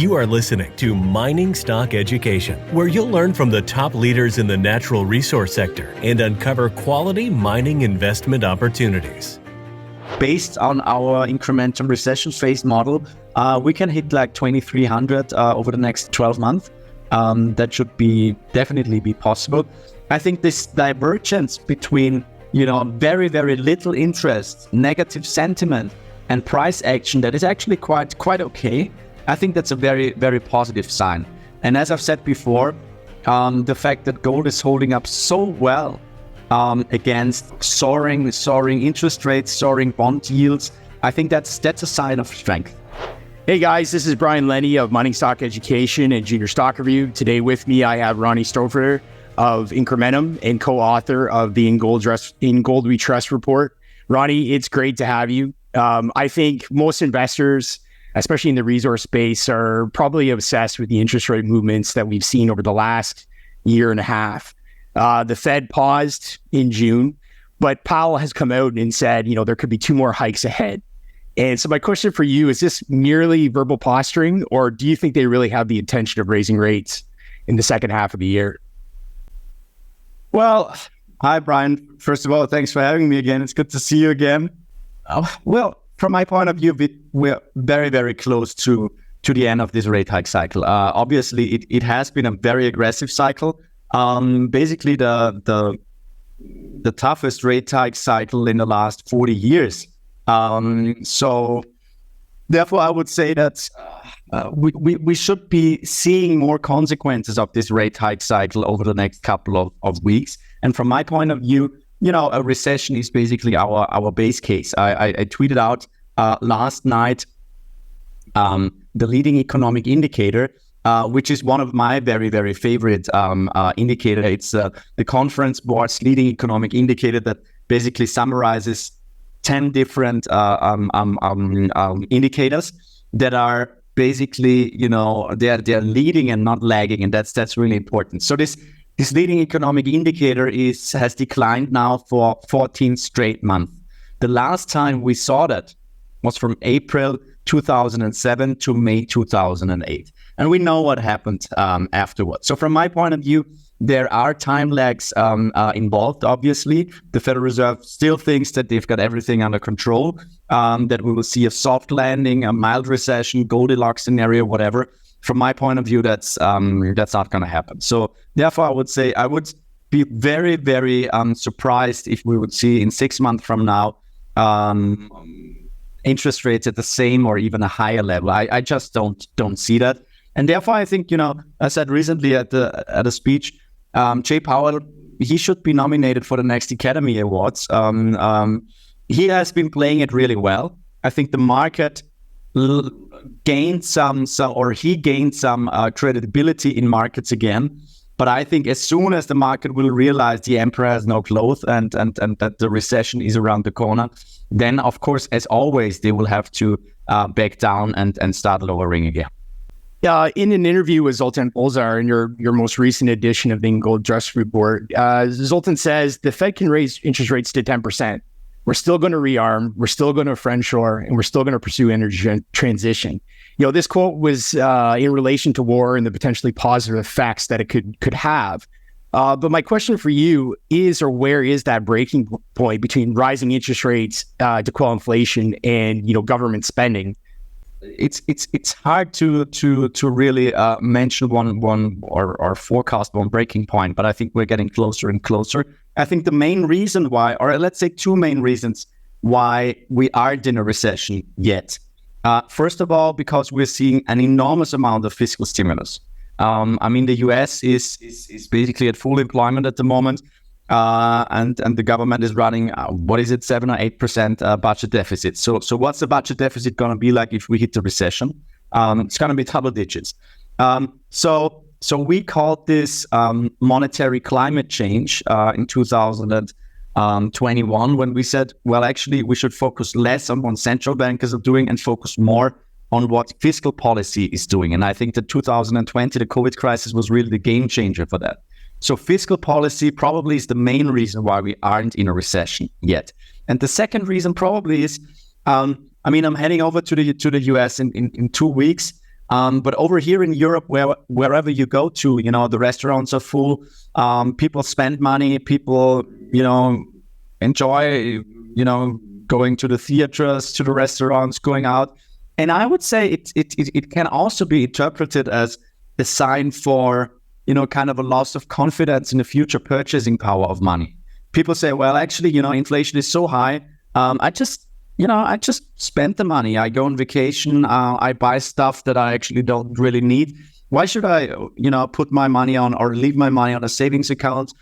You are listening to Mining Stock Education, where you'll learn from the top leaders in the natural resource sector and uncover quality mining investment opportunities. Based on our incremental recession phase model, we can hit like 2,300 over the next 12 months. That should definitely be possible. I think this divergence between, very, very little interest, negative sentiment, and price action that is actually quite okay. I think that's a very, very positive sign. And as I've said before, the fact that gold is holding up so well against soaring interest rates, soaring bond yields, I think that's a sign of strength. Hey guys, this is Brian Lenny of Mining Stock Education and Junior Stock Review. Today with me, I have Ronnie Stoeferle of Incrementum and co-author of the In Gold We Trust report. Ronnie, it's great to have you. I think most investors, especially in the resource space, are probably obsessed with the interest rate movements that we've seen over the last year and a half. The Fed paused in June, but Powell has come out and said, there could be 2 more hikes ahead. And so my question for you, is this merely verbal posturing, or do you think they really have the intention of raising rates in the second half of the year? Well, hi, Brian. First of all, thanks for having me again. It's good to see you again. Well, from my point of view, we're very, very close to the end of this rate hike cycle. Obviously, it has been a very aggressive cycle. Basically, the toughest rate hike cycle in the last 40 years. So, therefore, I would say that we should be seeing more consequences of this rate hike cycle over the next couple of weeks. And from my point of view, a recession is basically our base case. I tweeted out last night the leading economic indicator, which is one of my very, very favorite indicator. It's the Conference Board's leading economic indicator that basically summarizes 10 different indicators that are basically, they're leading and not lagging, and that's really important. So this leading economic indicator has declined now for 14 straight months. The last time we saw that was from April 2007 to May 2008. And we know what happened afterwards. So from my point of view, there are time lags involved, obviously. The Federal Reserve still thinks that they've got everything under control, that we will see a soft landing, a mild recession, Goldilocks scenario, whatever. From my point of view, that's not going to happen. So therefore, I would say I would be very, very surprised if we would see in 6 months from now interest rates at the same or even a higher level. I just don't see that. And therefore, I think, I said recently at a speech, Jay Powell, he should be nominated for the next Academy Awards. He has been playing it really well. I think the market gained some credibility in markets again. But I think as soon as the market will realize the emperor has no clothes and that the recession is around the corner, then of course, as always, they will have to back down and start lowering again. In an interview with Zoltan Polzar in your most recent edition of the In Gold Trust report, Zoltan says the Fed can raise interest rates to 10%. We're still going to rearm, we're still going to friendshore, and we're still going to pursue energy transition. This quote was in relation to war and the potentially positive effects that it could have. But my question for you is, or where is that breaking point between rising interest rates to quell inflation and government spending? It's hard to really mention one or forecast one breaking point, but I think we're getting closer and closer. I think the main reason why, or let's say 2 main reasons why we aren't in a recession yet. First of all, because we're seeing an enormous amount of fiscal stimulus. The US is basically at full employment at the moment, and the government is running 7 or 8% budget deficit. So what's the budget deficit going to be like if we hit the recession? It's going to be double digits. So we called this monetary climate change in 2021 when we said, well, actually, we should focus less on what central bankers are doing and focus more on what fiscal policy is doing. And I think that 2020, the COVID crisis, was really the game changer for that. So fiscal policy probably is the main reason why we aren't in a recession yet. And the second reason probably is, I'm heading over to the US in 2 weeks. But over here in Europe, wherever you go to, the restaurants are full. People spend money. People, enjoy, going to the theaters, to the restaurants, going out. And I would say it can also be interpreted as a sign for, kind of a loss of confidence in the future purchasing power of money. People say, well, actually, inflation is so high. I just spend the money. I go on vacation. I buy stuff that I actually don't really need. Why should I, put my money on or leave my money on a savings account?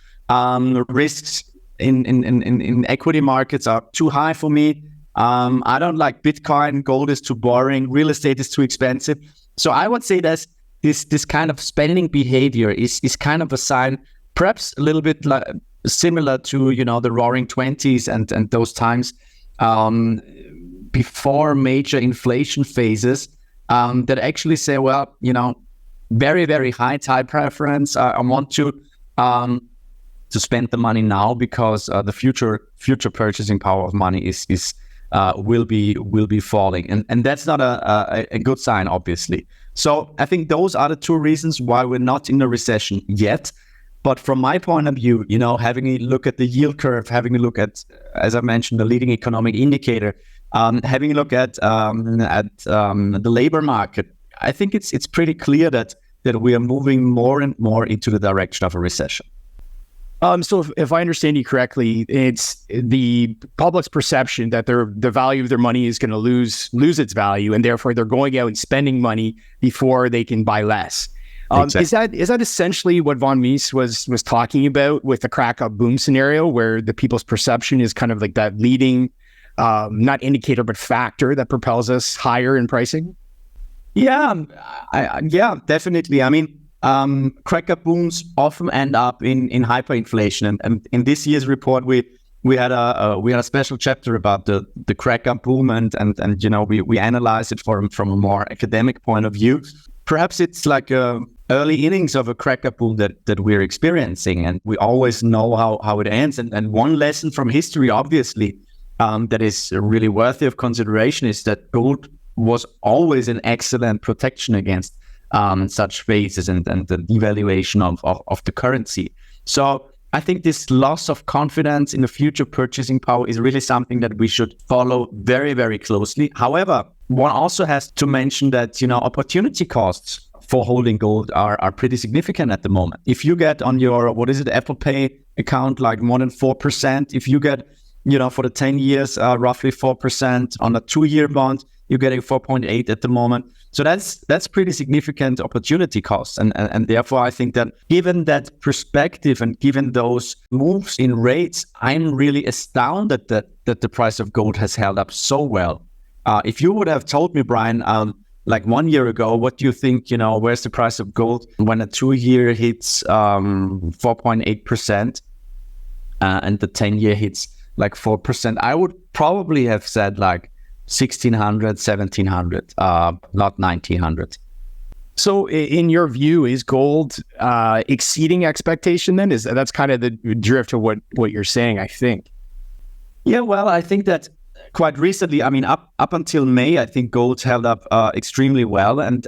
Risks in equity markets are too high for me. I don't like Bitcoin. Gold is too boring. Real estate is too expensive. So I would say that this kind of spending behavior is kind of a sign, perhaps a little bit similar to, the Roaring '20s and those times before major inflation phases that actually say, well, very, very high time preference. I want to spend the money now because the future purchasing power of money will be falling, and that's not a good sign, obviously. So I think those are the two reasons why we're not in a recession yet. But from my point of view, having a look at the yield curve, having a look at, as I mentioned, the leading economic indicator, having a look at the labor market, I think it's pretty clear that we are moving more and more into the direction of a recession. So if I understand you correctly, it's the public's perception that the value of their money is going to lose its value, and therefore they're going out and spending money before they can buy less. Exactly. Is that essentially what von Mises was talking about with the crack up boom scenario, where the people's perception is kind of like that leading, not indicator, but factor that propels us higher in pricing? Yeah, definitely. I mean, crack up booms often end up in hyperinflation, and in this year's report we had a special chapter about the crack up boom, and we analyzed it from a more academic point of view. Perhaps it's like early innings of a crack up boom that we're experiencing, and we always know how it ends. And one lesson from history, obviously, that is really worthy of consideration is that gold was always an excellent protection against such phases and the devaluation of the currency. So I think this loss of confidence in the future purchasing power is really something that we should follow very, very closely. However, one also has to mention that, opportunity costs for holding gold are pretty significant at the moment. If you get on your, Apple Pay account, like more than 4%, if you get, for the 10 years, roughly 4% on a 2-year bond, you're getting 4.8 at the moment. So that's pretty significant opportunity costs. And therefore, I think that given that perspective and given those moves in rates, I'm really astounded that the price of gold has held up so well. If you would have told me, Brian, like 1 year ago, what do you think, where's the price of gold when a 2-year hits 4.8% and the 10-year hits like 4%, I would probably have said like 1,600, 1,700, not 1,900. So in your view, is gold exceeding expectation then? That's kind of the drift of what you're saying, I think. Yeah, well, I think that quite recently, I mean, up until May, I think gold held up extremely well. And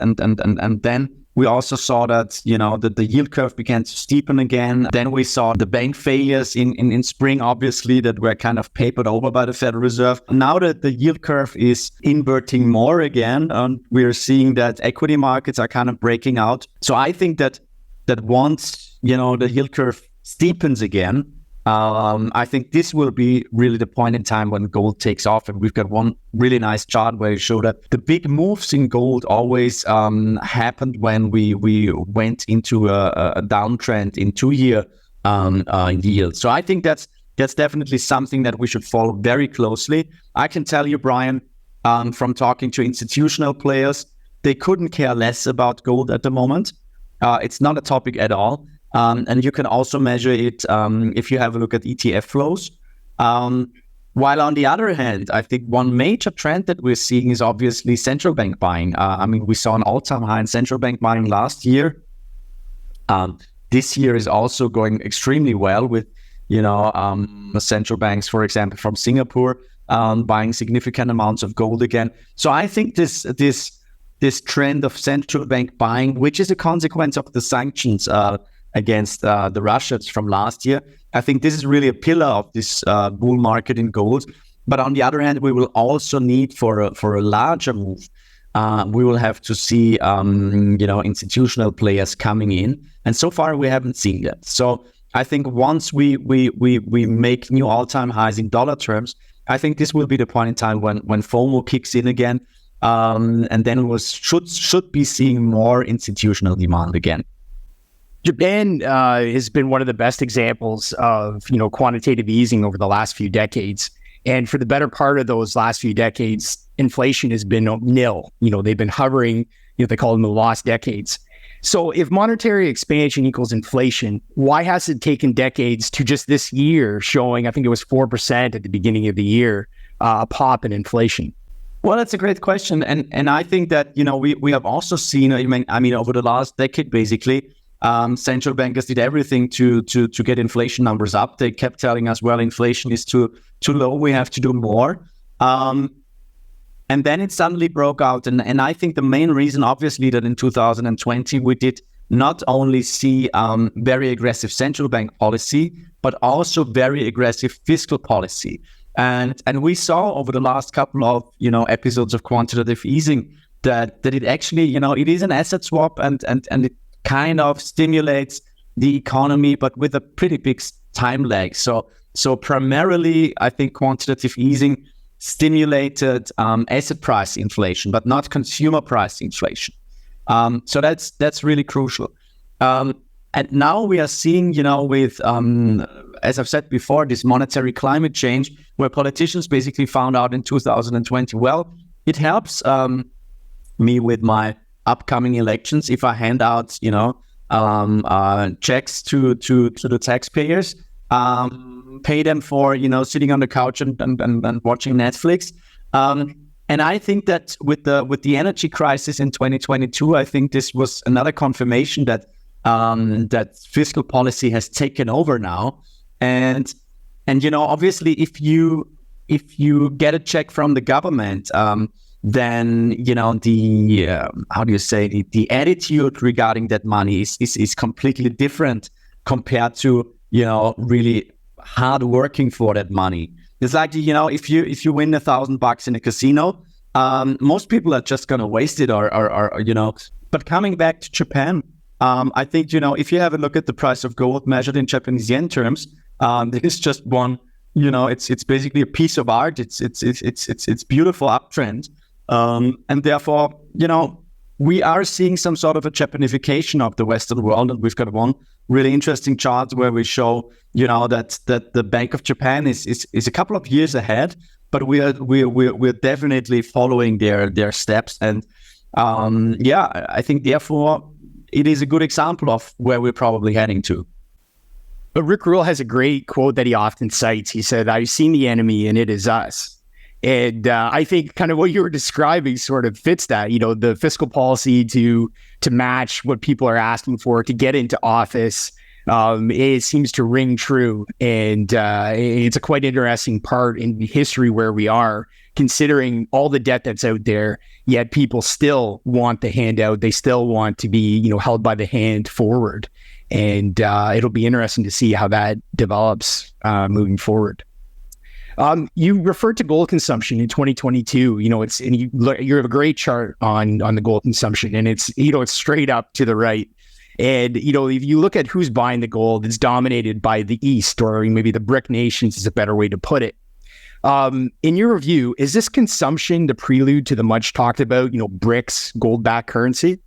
then we also saw that, that the yield curve began to steepen again. Then we saw the bank failures in spring, obviously, that were kind of papered over by the Federal Reserve. Now that the yield curve is inverting more again, we're seeing that equity markets are kind of breaking out. So I think that once, the yield curve steepens again, I think this will be really the point in time when gold takes off. And we've got one really nice chart where you show that the big moves in gold always happened when we went into a downtrend in 2-year yield. So I think that's definitely something that we should follow very closely. I can tell you, Brian, from talking to institutional players, they couldn't care less about gold at the moment. It's not a topic at all. And you can also measure it if you have a look at ETF flows. While on the other hand, I think one major trend that we're seeing is obviously central bank buying. We saw an all-time high in central bank buying last year. This year is also going extremely well with, central banks, for example, from Singapore, buying significant amounts of gold again. So I think this this trend of central bank buying, which is a consequence of the sanctions against the Russians from last year. I think this is really a pillar of this bull market in gold. But on the other hand, we will also need for a larger move. We will have to see, institutional players coming in, and so far we haven't seen that. So I think once we make new all-time highs in dollar terms, I think this will be the point in time when FOMO kicks in again, and then we should be seeing more institutional demand again. Japan has been one of the best examples of quantitative easing over the last few decades. And for the better part of those last few decades, inflation has been nil. They've been hovering, they call them the lost decades. So if monetary expansion equals inflation, why has it taken decades to just this year showing, I think it was 4% at the beginning of the year, a pop in inflation? Well, that's a great question. And I think that, we have also seen, over the last decade, basically, central bankers did everything to get inflation numbers up. They kept telling us, well, inflation is too low, we have to do more. And then it suddenly broke out. And I think the main reason, obviously, that in 2020, we did not only see very aggressive central bank policy, but also very aggressive fiscal policy. And we saw over the last couple of, episodes of quantitative easing that it actually, it is an asset swap and it kind of stimulates the economy, but with a pretty big time lag. So primarily, I think quantitative easing stimulated asset price inflation, but not consumer price inflation. So that's really crucial. And now we are seeing, with, as I've said before, this monetary climate change, where politicians basically found out in 2020, well, it helps me with my upcoming elections if I hand out, checks to the taxpayers, pay them for, sitting on the couch and watching Netflix. And I think that with the energy crisis in 2022, I think this was another confirmation that that fiscal policy has taken over now. And obviously, if you get a check from the government, then the attitude regarding that money is completely different compared to really hard working for that money. It's like if you win $1,000 in a casino, most people are just gonna waste it or. But coming back to Japan, I think if you have a look at the price of gold measured in Japanese yen terms, this is just one. It's basically a piece of art. It's beautiful uptrend. And therefore, we are seeing some sort of a Japanification of the Western world. And we've got one really interesting chart where we show, that the Bank of Japan is a couple of years ahead, but we're definitely following their steps. And I think therefore it is a good example of where we're probably heading to. But Rick Rule has a great quote that he often cites. He said, "I've seen the enemy and it is us." And I think kind of what you were describing sort of fits that, the fiscal policy to match what people are asking for to get into office. It seems to ring true. And it's a quite interesting part in history where we are, considering all the debt that's out there, yet people still want the handout. They still want to be, held by the hand forward. And it'll be interesting to see how that develops moving forward. You referred to gold consumption in 2022. You have a great chart on the gold consumption, and it's straight up to the right. And if you look at who's buying the gold, it's dominated by the East, or maybe the BRIC nations is a better way to put it. In your review, is this consumption the prelude to the much talked about, BRICS gold-backed currency?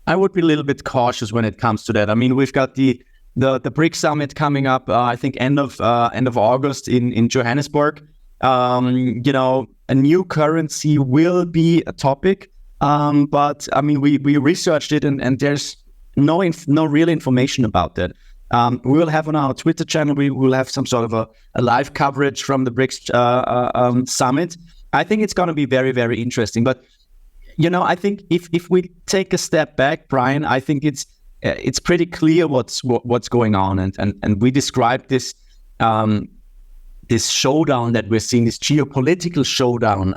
I would be a little bit cautious when it comes to that. I mean, we've got the BRIC summit coming up, I think end of August in Johannesburg. A new currency will be a topic, but I mean, we researched it and there's no real information about that. We will have on our Twitter channel, we will have some sort of a live coverage from the BRICS summit. I think it's going to be very, very interesting. But I think if we take a step back, Brian, I think it's pretty clear what's going on, and we described this showdown that we're seeing, this geopolitical showdown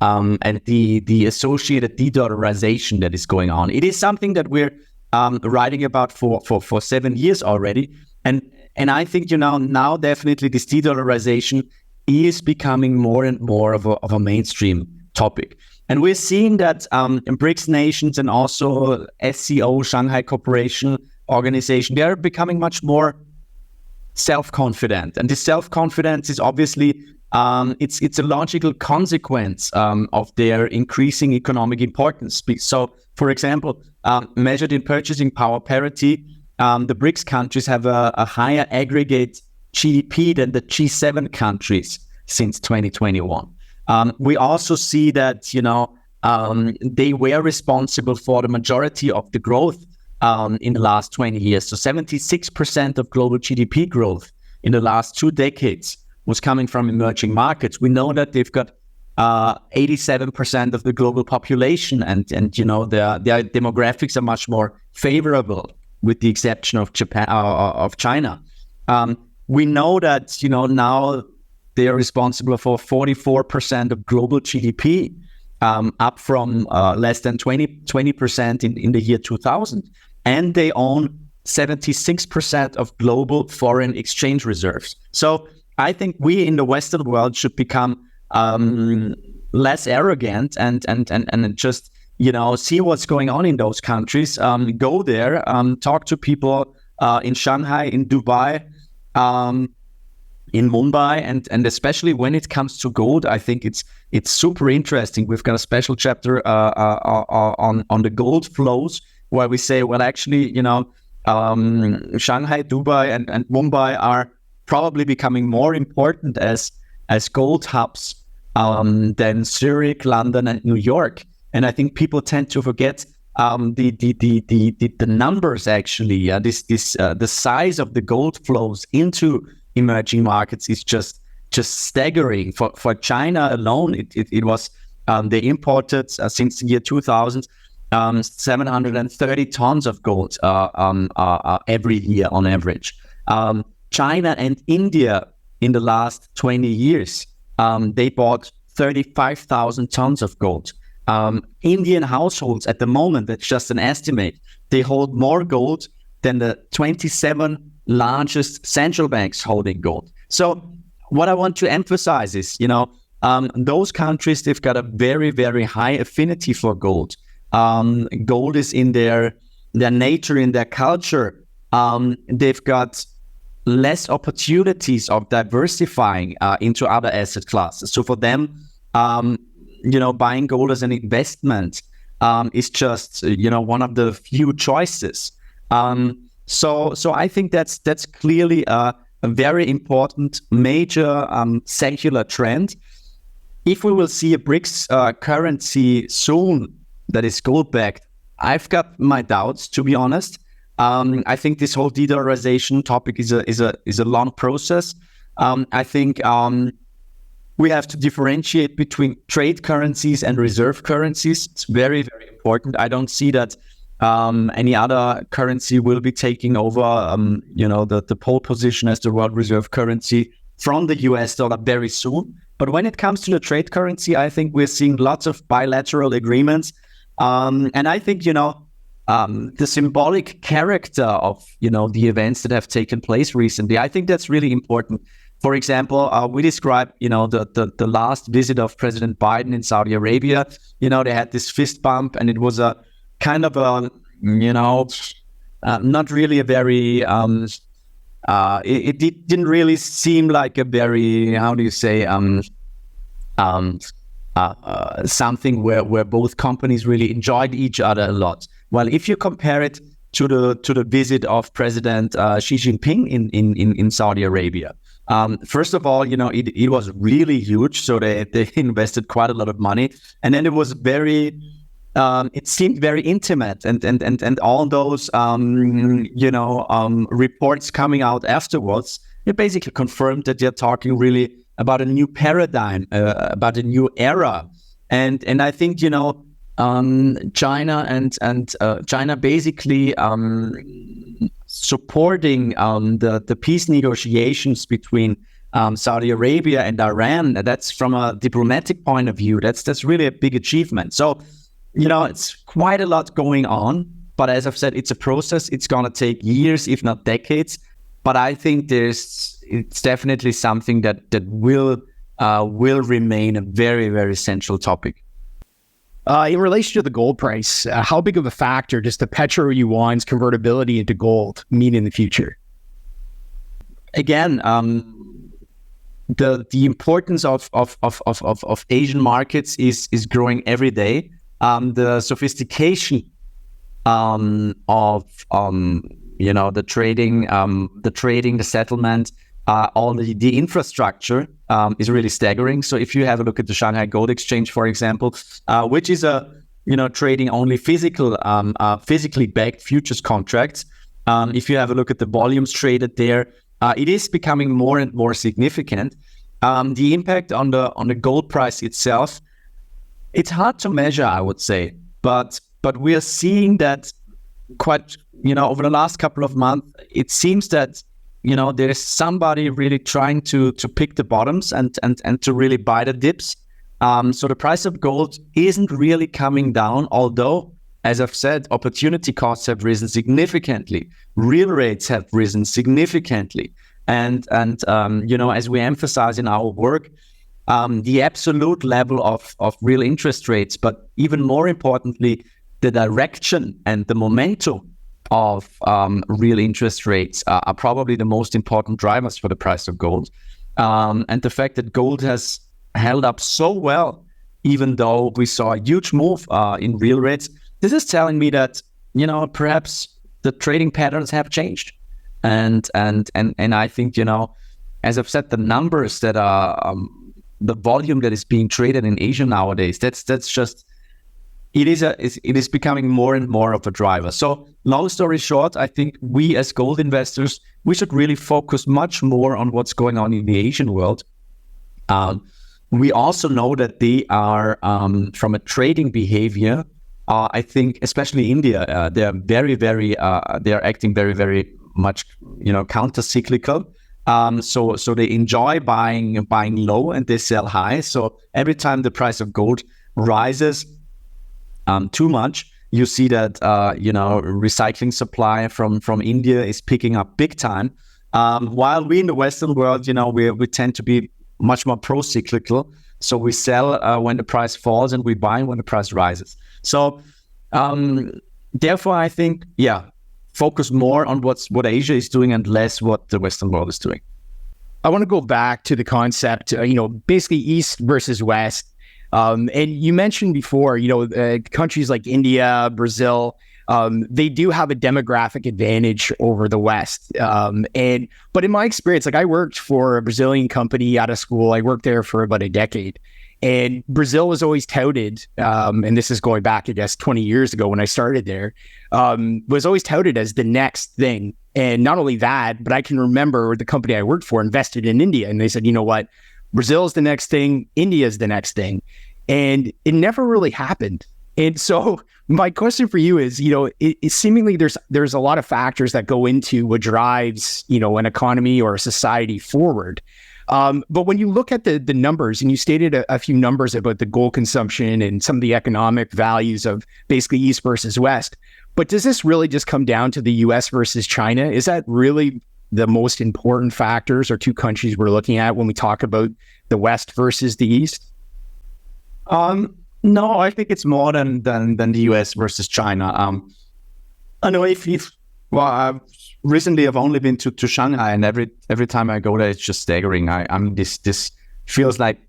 and the associated de-dollarization that is going on. It is something that we're writing about for 7 years already, and I think now definitely this de-dollarization is becoming more and more of a mainstream topic. And we're seeing that BRICS nations and also SCO, Shanghai Cooperation Organization, they are becoming much more self-confident. And this self-confidence is obviously, it's a logical consequence of their increasing economic importance. So, for example, measured in purchasing power parity, the BRICS countries have a higher aggregate GDP than the G7 countries since 2021. We also see that, they were responsible for the majority of the growth in the last 20 years. So 76% of global GDP growth in the last 2 decades was coming from emerging markets. We know that they've got 87% of the global population, and their demographics are much more favorable, with the exception of Japan, of China. We know that, now they are responsible for 44% of global GDP, up from less than 20% in the year 2000. And they own 76% of global foreign exchange reserves. So I think we in the Western world should become less arrogant and just, see what's going on in those countries. Go there, talk to people in Shanghai, in Dubai, in Mumbai, and especially when it comes to gold, I think it's super interesting. We've got a special chapter on the gold flows, where we say, well, actually, Shanghai, Dubai, and Mumbai are probably becoming more important as gold hubs than Zurich, London, and New York. And I think people tend to forget the numbers. Actually, the size of the gold flows into emerging markets is just staggering. For China alone, it was they imported since the year 2000 730 tons of gold every year on average. China and India in the last 20 years, they bought 35,000 tons of gold. Indian households at the moment, that's just an estimate, they hold more gold than the 27 largest central banks holding gold. So what I want to emphasize is, those countries, they've got a very, very high affinity for gold. Gold is in their nature, in their culture. They've got less opportunities of diversifying into other asset classes. So for them, buying gold as an investment is just, one of the few choices. So I think that's clearly a very important major secular trend. If we will see a BRICS currency soon that is gold-backed, I've got my doubts, to be honest. I think this whole de-dollarization topic is a long process. I think we have to differentiate between trade currencies and reserve currencies. It's very, very important. I don't see that any other currency will be taking over, the pole position as the world reserve currency from the US dollar very soon. But when it comes to the trade currency, I think we're seeing lots of bilateral agreements. And I think, the symbolic character of, the events that have taken place recently, I think that's really important. For example, we described, the last visit of President Biden in Saudi Arabia. They had this fist bump, and it was a kind of a, not really a very, it didn't really seem like a very, how do you say, something where both companies really enjoyed each other a lot. Well, if you compare it to the visit of President Xi Jinping in Saudi Arabia, first of all, it was really huge, so they invested quite a lot of money, and then it was very, it seemed very intimate, and all those reports coming out afterwards, it basically confirmed that they're talking really about a new paradigm, about a new era, and I think China and China basically supporting the peace negotiations between Saudi Arabia and Iran. That's from a diplomatic point of view. That's really a big achievement. So, it's quite a lot going on. But as I've said, it's a process. It's going to take years, if not decades. But I think it's definitely something that will remain a very, very central topic. In relation to the gold price, how big of a factor does the petro-Yuan's convertibility into gold mean in the future? Again, the importance of Asian markets is growing every day. The sophistication of the trading, the settlement, all the infrastructure is really staggering. So if you have a look at the Shanghai Gold Exchange, for example, which is trading only physically backed futures contracts. If you have a look at the volumes traded there, it is becoming more and more significant. The impact on the gold price itself, it's hard to measure, I would say, but we are seeing that quite, over the last couple of months, it seems that, there is somebody really trying to pick the bottoms and to really buy the dips. So the price of gold isn't really coming down, although, as I've said, opportunity costs have risen significantly. Real rates have risen significantly. And as we emphasize in our work, the absolute level of real interest rates, but even more importantly, the direction and the momentum of real interest rates are probably the most important drivers for the price of gold. And the fact that gold has held up so well, even though we saw a huge move in real rates, this is telling me that, perhaps the trading patterns have changed. And I think, as I've said, the numbers that are the volume that is being traded in Asia nowadays, that's just it is becoming more and more of a driver. So long story short, I think we as gold investors, we should really focus much more on what's going on in the Asian world. We also know that they are, from a trading behavior, I think, especially India, they are very, very, they are acting very, very much, counter-cyclical. So they enjoy buying low and they sell high. So every time the price of gold rises too much, you see that recycling supply from India is picking up big time. While we in the Western world, we tend to be much more pro-cyclical. So we sell when the price falls and we buy when the price rises. So therefore, I think, focus more on what Asia is doing and less what the Western world is doing. I want to go back to the concept, basically East versus West. And you mentioned before, countries like India, Brazil, they do have a demographic advantage over the West. But in my experience, I worked for a Brazilian company out of school. I worked there for about a decade. And Brazil was always touted, and this is going back, I guess, 20 years ago when I started there, was always touted as the next thing. And not only that, but I can remember the company I worked for invested in India. And they said, you know what, Brazil is the next thing, India is the next thing. And it never really happened. And so my question for you is, it seemingly there's a lot of factors that go into what drives, an economy or a society forward. But when you look at the numbers, and you stated a few numbers about the gold consumption and some of the economic values of basically East versus West, but does this really just come down to the US versus China? Is that really the most important factors or two countries we're looking at when we talk about the West versus the East? No, I think it's more than the US versus China. I know recently I've only been to Shanghai, and every time I go there, it's just staggering. This feels like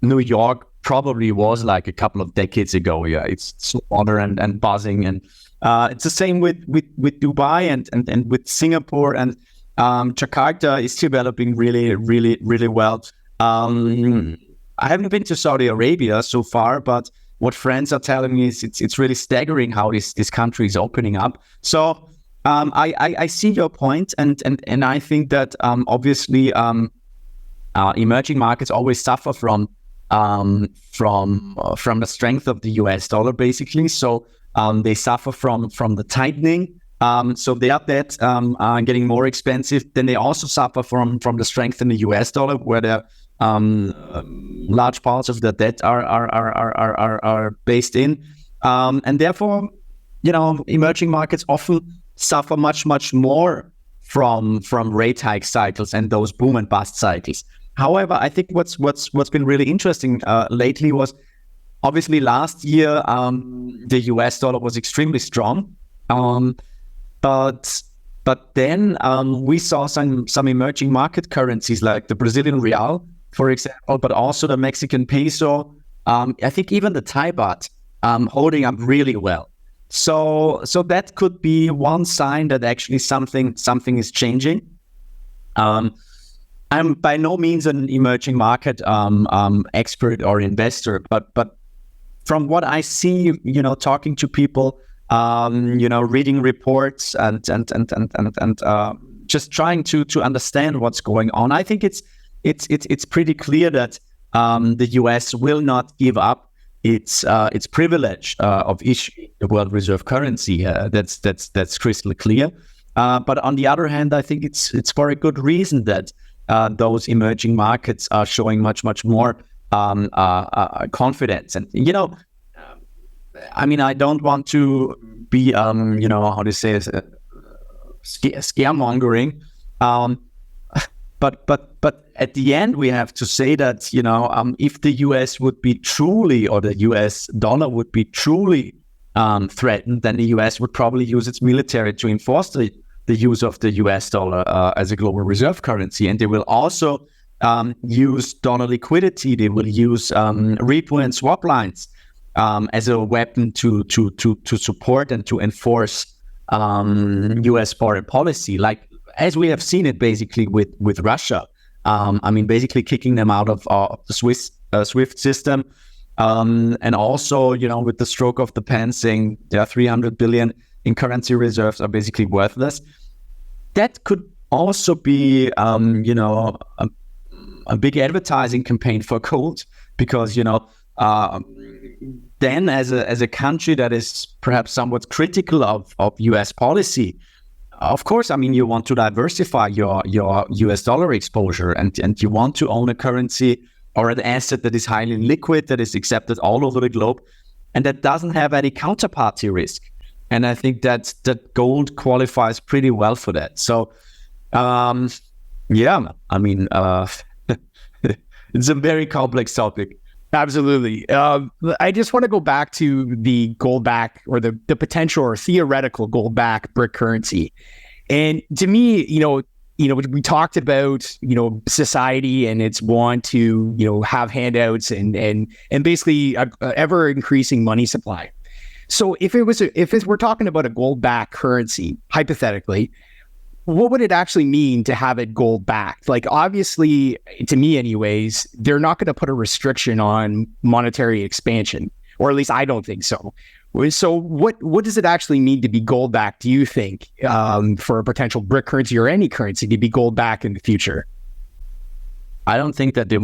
New York probably was like a couple of decades ago. Yeah, it's so modern and buzzing, and it's the same with Dubai and with Singapore, and Jakarta is developing really, really, really well. I haven't been to Saudi Arabia so far, but what friends are telling me is it's really staggering how this country is opening up. So I see your point, and I think that obviously emerging markets always suffer from the strength of the US dollar, basically. So they suffer from the tightening So their debt are getting more expensive. Then they also suffer from the strength in the US dollar, where the large parts of the debt are based in, and therefore, emerging markets often suffer much more from rate hike cycles and those boom and bust cycles. However, I think what's been really interesting lately was obviously last year the US dollar was extremely strong, but then we saw some emerging market currencies like the Brazilian real, for example, but also the Mexican peso. I think even the Thai baht holding up really well. So that could be one sign that actually something is changing. I'm by no means an emerging market expert or investor, but from what I see, talking to people, reading reports and just trying to understand what's going on, I think it's pretty clear that the US will not give up its privilege of issuing the world reserve currency. That's crystal clear. But on the other hand, I think it's for a good reason that those emerging markets are showing much more confidence. And I don't want to be scaremongering. But at the end, we have to say that, if the US would be truly, or the US dollar would be truly threatened, then the US would probably use its military to enforce the use of the US dollar as a global reserve currency. And they will also use dollar liquidity. They will use repo and swap lines as a weapon to support and to enforce US foreign policy, like as we have seen it basically with Russia. Basically kicking them out of the SWIFT system, and also, with the stroke of the pen saying there are 300 billion in currency reserves are basically worthless. That could also be, a big advertising campaign for gold, because, then as a country that is perhaps somewhat critical of US policy, of course, you want to diversify your US dollar exposure, and you want to own a currency or an asset that is highly liquid, that is accepted all over the globe, and that doesn't have any counterparty risk. And I think that gold qualifies pretty well for that. So, it's a very complex topic. Absolutely. I just want to go back to the gold back, or the potential or theoretical gold back BRIC currency. And to me, we talked about, society and its want to, have handouts and basically a ever increasing money supply. So if we're talking about a gold back currency, hypothetically, what would it actually mean to have it gold backed? Like, obviously, to me anyways, they're not going to put a restriction on monetary expansion, or at least I don't think so. So what does it actually mean to be gold backed, do you think, for a potential BRIC currency or any currency to be gold backed in the future? I don't think that they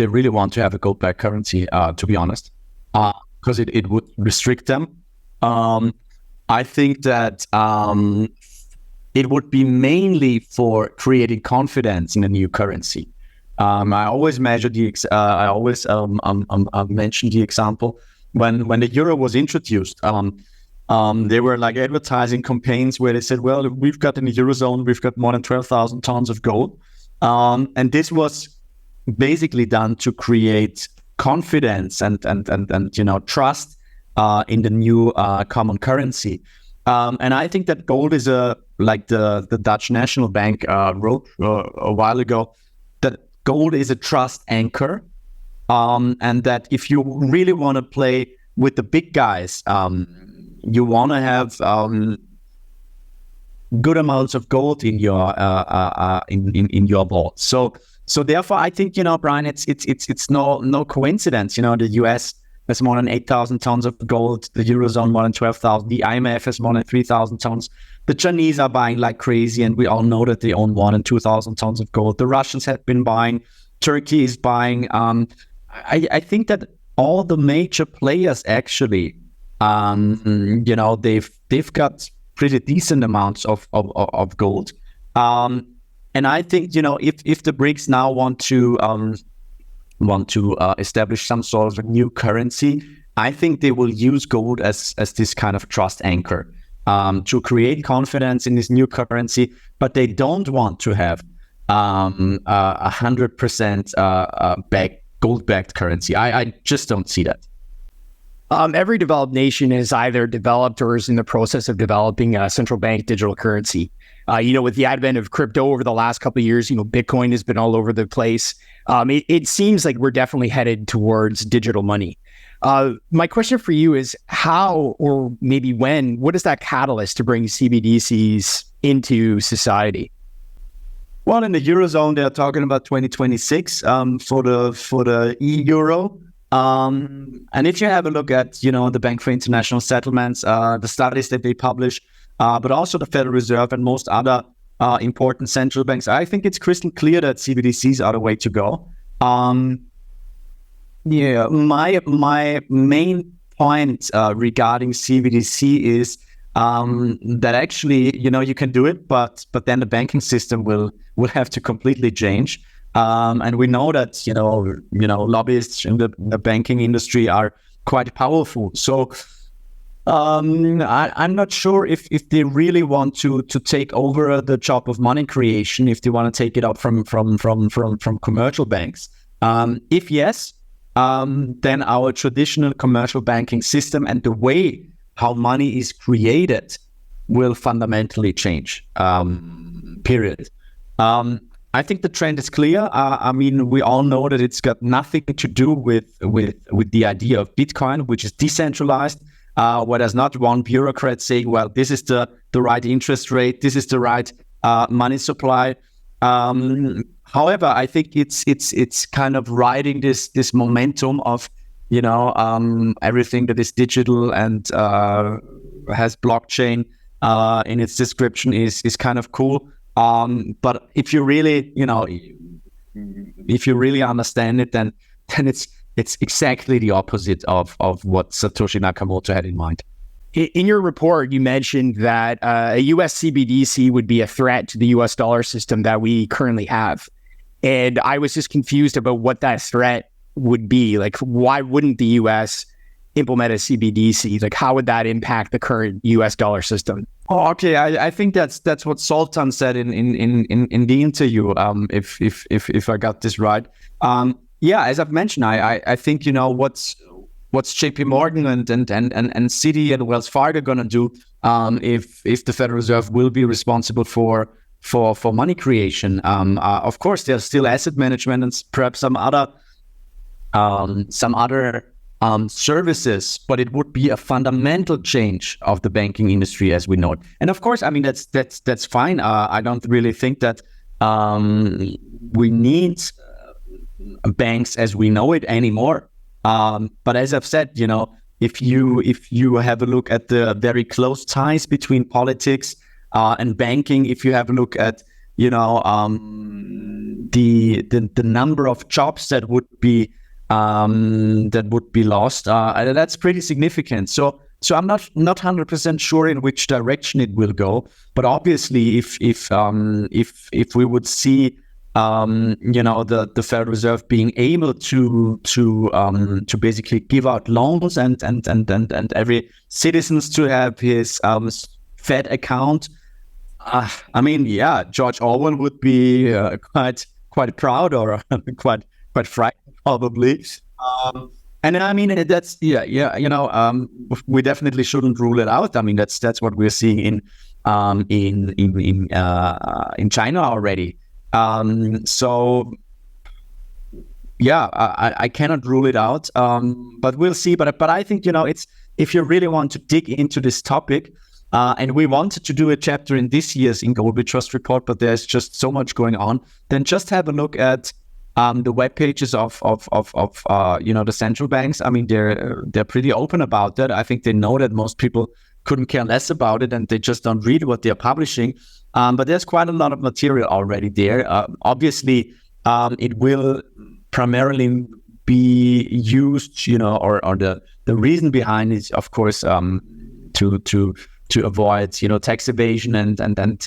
really want to have a gold backed currency, to be honest, because it would restrict them. I think that it would be mainly for creating confidence in a new currency. I always mention the example when the euro was introduced. There were like advertising campaigns where they said, "Well, we've got in the eurozone, we've got more than 12,000 tons of gold," and this was basically done to create confidence and trust in the new common currency. And I think that gold is like the Dutch National Bank wrote a while ago, that gold is a trust anchor, and that if you really want to play with the big guys, you want to have good amounts of gold in your in your vault. So therefore, I think, Brian, it's no coincidence. The US has more than 8,000 tons of gold, the Eurozone more than 12,000, the IMF has more than 3,000 tons. The Chinese are buying like crazy, and we all know that they own more than 2,000 tons of gold. The Russians have been buying, Turkey is buying. I think that all the major players actually, they've got pretty decent amounts of gold. And I think, if the BRICS now want to establish some sort of new currency, I think they will use gold as this kind of trust anchor to create confidence in this new currency, but they don't want to have 100% gold-backed currency. I just don't see that. Every developed nation is either developed or is in the process of developing a central bank digital currency. With the advent of crypto over the last couple of years, Bitcoin has been all over the place. It seems like we're definitely headed towards digital money. My question for you is how, or maybe when, what is that catalyst to bring CBDCs into society? Well, in the Eurozone, they're talking about 2026 for the euro. And if you have a look at, the Bank for International Settlements, the studies that they publish, but also the Federal Reserve and most other important central banks, I think it's crystal clear that CBDCs are the way to go. My main point regarding CBDC is that actually, you can do it, but then the banking system will have to completely change. And we know that, lobbyists in the banking industry are quite powerful. So I'm not sure if they really want to take over the job of money creation, if they want to take it up from commercial banks. If yes, then our traditional commercial banking system and the way how money is created will fundamentally change. Period. I think the trend is clear. We all know that it's got nothing to do with the idea of Bitcoin, which is decentralized, where there's not one bureaucrat saying, well, this is the right interest rate, this is the right money supply. However, I think it's kind of riding this momentum of everything that is digital and has blockchain in its description is kind of cool. But if you really, understand it, then it's exactly the opposite of what Satoshi Nakamoto had in mind. In your report, you mentioned that a US CBDC would be a threat to the US dollar system that we currently have. And I was just confused about what that threat would be. Like, why wouldn't the US implement a CBDC? Like, how would that impact the current US dollar system? Oh, okay. I think that's what Sultan said in the interview. If I got this right. As I've mentioned, I think what's JP Morgan and Citi and Wells Fargo gonna do if the Federal Reserve will be responsible for money creation. Of course, there's still asset management and perhaps some other services, but it would be a fundamental change of the banking industry as we know it. And of course, that's fine. I don't really think that we need banks as we know it anymore. But as I've said, if you have a look at the very close ties between politics and banking, if you have a look at the number of jobs that would be lost, that's pretty significant. So I'm not 100% sure in which direction it will go. But obviously, if we would see the Federal Reserve being able to basically give out loans and every citizens to have his Fed account, George Orwell would be quite proud or quite frightened probably. And that's we definitely shouldn't rule it out. That's what we're seeing in China already. I cannot rule it out, but we'll see. But I think, it's, if you really want to dig into this topic, and we wanted to do a chapter in this year's In Gold We Trust report, but there's just so much going on, then just have a look at the web pages of the central banks. They're pretty open about that. I think they know that most people couldn't care less about it, and they just don't read what they're publishing. But there's quite a lot of material already there. Obviously, it will primarily be used, or the reason behind it, of course, to avoid, tax evasion and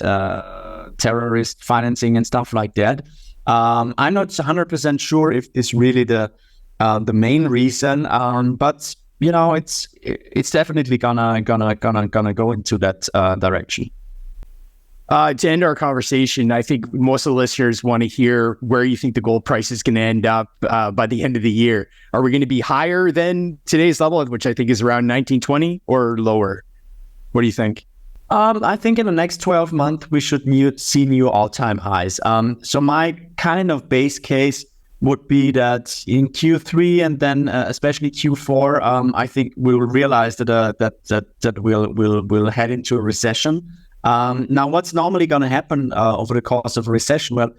terrorist financing and stuff like that. I'm not 100% sure if this really the main reason, but it's definitely gonna go into that direction. To end our conversation, I think most of the listeners want to hear where you think the gold price is going to end up by the end of the year. Are we going to be higher than today's level, which I think is around 1920, or lower? What do you think? I think in the next 12 months, we should see new all-time highs. So my kind of base case would be that in Q3 and then especially Q4, I think we'll realize that we'll head into a recession. Now, what's normally going to happen over the course of a recession? Well,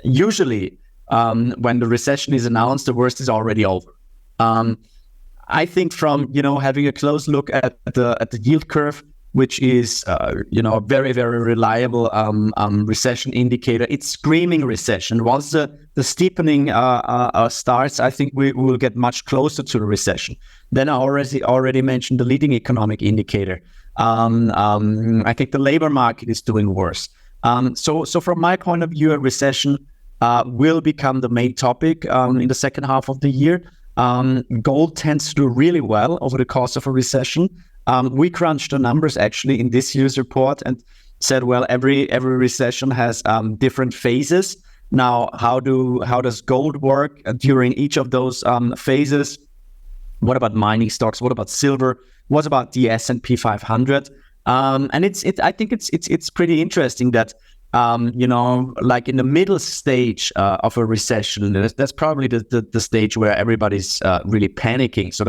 usually when the recession is announced, the worst is already over. I think from having a close look at the yield curve, which is a very, very reliable recession indicator. It's screaming recession. Once the steepening starts, I think we will get much closer to the recession. Then I already mentioned the leading economic indicator. I think the labor market is doing worse. So from my point of view, a recession will become the main topic in the second half of the year. Gold tends to do really well over the course of a recession. We crunched the numbers actually in this year's report and said, well, every recession has different phases. Now, how does gold work during each of those phases? What about mining stocks? What about silver? What about the S&P 500? And I think it's pretty interesting that like in the middle stage of a recession, that's probably the stage where everybody's really panicking. So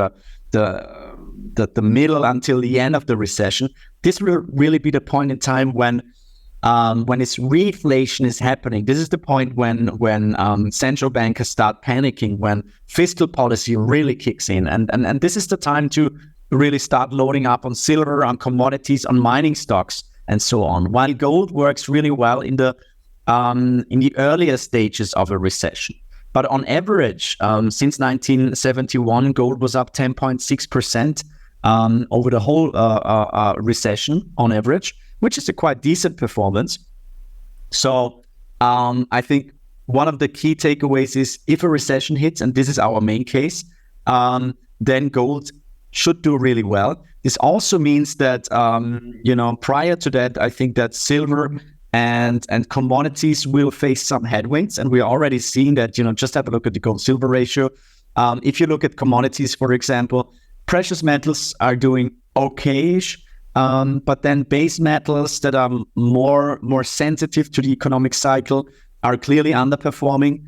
the middle until the end of the recession, this will really be the point in time when its reflation is happening. This is the point when central bankers start panicking, when fiscal policy really kicks in, and this is the time to really start loading up on silver, on commodities, on mining stocks, and so on. While gold works really well in the earlier stages of a recession. But on average, since 1971, gold was up 10.6% over the whole recession on average, which is a quite decent performance. So I think one of the key takeaways is if a recession hits, and this is our main case, then gold should do really well. This also means that, prior to that, I think that silver and commodities will face some headwinds. And we're already seeing that, just have a look at the gold-silver ratio. If you look at commodities, for example, precious metals are doing okay-ish, but then base metals that are more sensitive to the economic cycle are clearly underperforming.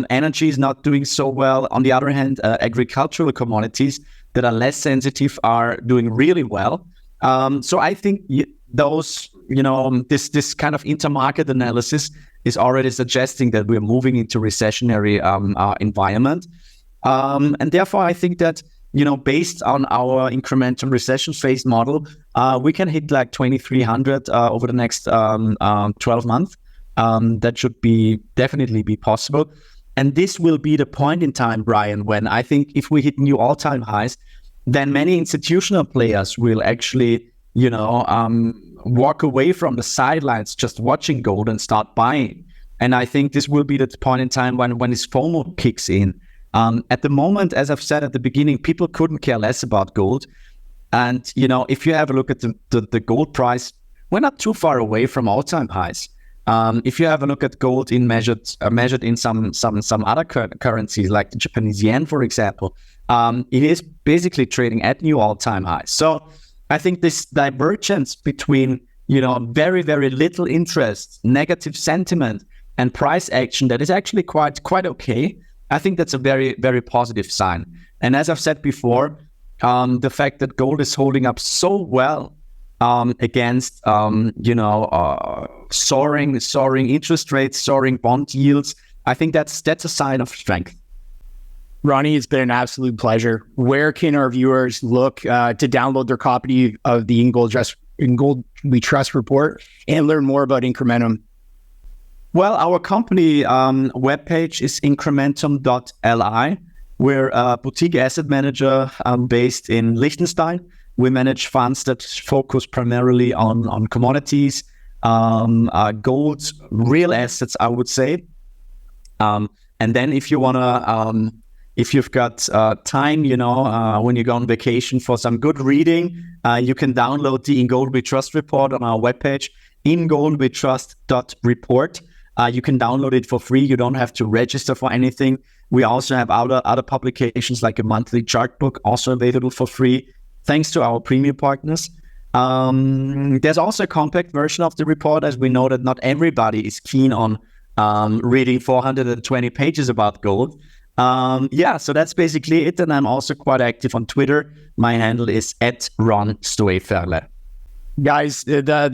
Energy is not doing so well. On the other hand, agricultural commodities that are less sensitive are doing really well. So I think those, this kind of intermarket analysis is already suggesting that we're moving into recessionary environment. And therefore, I think that, based on our incremental recession phase model, we can hit like 2,300 over the next 12 months. That should definitely be possible. And this will be the point in time, Brian, when I think if we hit new all-time highs, then many institutional players will actually, walk away from the sidelines just watching gold and start buying. And I think this will be the point in time when this FOMO kicks in. At the moment, as I've said at the beginning, people couldn't care less about gold. And, if you have a look at the gold price, we're not too far away from all-time highs. If you have a look at gold measured in some other currencies, like the Japanese yen, for example, it is basically trading at new all-time highs. So I think this divergence between, very, very little interest, negative sentiment, and price action that is actually quite okay. I think that's a very, very positive sign. And as I've said before, the fact that gold is holding up so well against, soaring interest rates, soaring bond yields, I think that's a sign of strength. Ronnie, it's been an absolute pleasure. Where can our viewers look to download their copy of the In Gold We Trust report and learn more about Incrementum? Well, our company webpage is incrementum.li. We're a boutique asset manager based in Liechtenstein. We manage funds that focus primarily on commodities, gold, real assets, I would say. And then if you wanna, if you've got time, when you go on vacation for some good reading, you can download the In Gold We Trust report on our webpage, ingoldwetrust.report. You can download it for free. You don't have to register for anything. We also have other publications like a monthly chart book, also available for free, thanks to our premium partners. There's also a compact version of the report, as we know that not everybody is keen on reading 420 pages about gold. So that's basically it. And I'm also quite active on Twitter. My handle is @RonStoeferle. Guys, the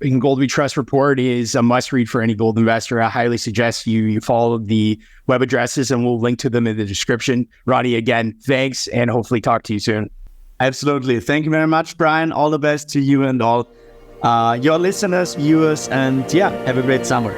In Gold We Trust report is a must-read for any gold investor. I highly suggest you follow the web addresses, and we'll link to them in the description. Ronnie, again, thanks, and hopefully talk to you soon. Absolutely. Thank you very much, Brian. All the best to you and all your listeners, viewers, and have a great summer.